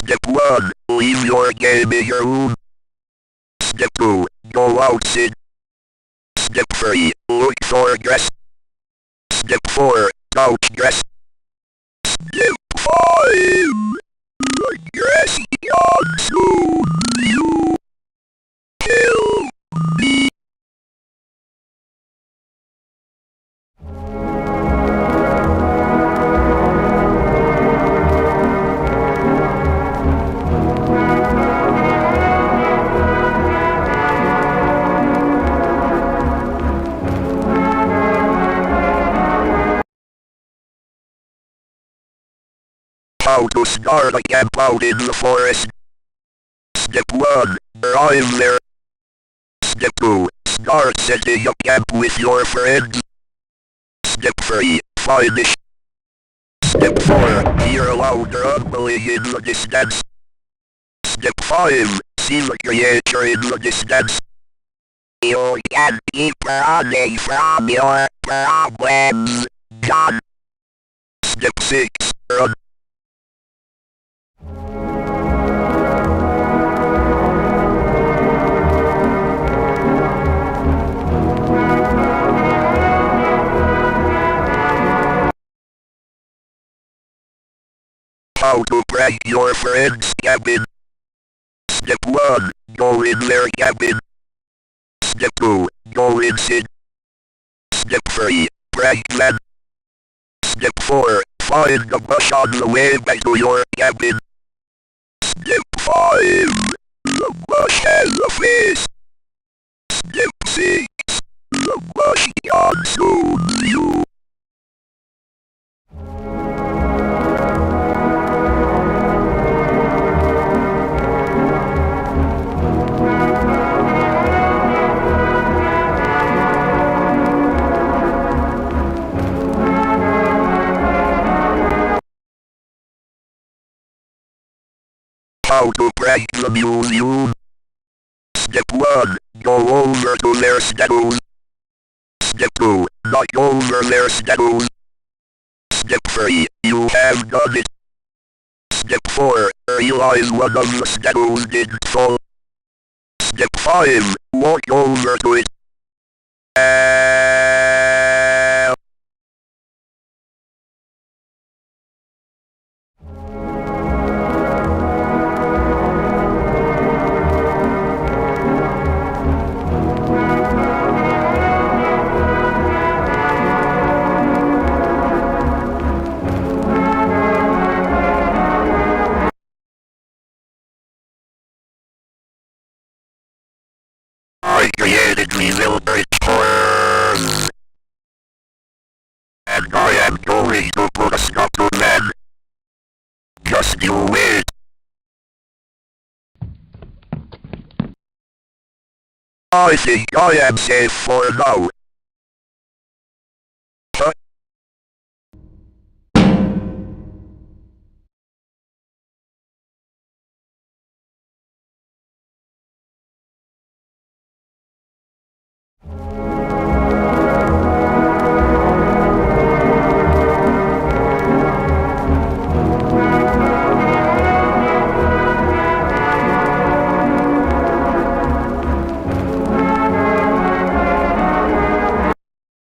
Step 1. Leave your game in your room. Step 2. Go outside. Step 3. Look for grass. Step 4. Couch grass. Step 5. The grass beyond soon. You kill me. How to start a camp out in the forest. Step 1. Arrive there. Step 2. Start setting up camp with your friends. Step 3. Finish. Step 4. Hear loud rumbling in the distance. Step 5. See the creature in the distance. You can keep running from your problems. Done. Step 6. Run. How to prank your friend's cabin. Step 1. Go in their cabin. Step 2. Go inside. Step 3. Prank them. Step 4. Find a bush on the way back to your cabin. Step 5. The bush has a face. Step 6. The bush consumes you. How to prank the museum. Step 1. Go over to their statues. Step 2. Knock over their statues. Step 3. You have done it. Step 4. Realize one of the statues didn't fall. Step 5. Walk over to it. I created these eldritch horrors, and I am going to put a stop to them. Just you wait. I think I am safe for now.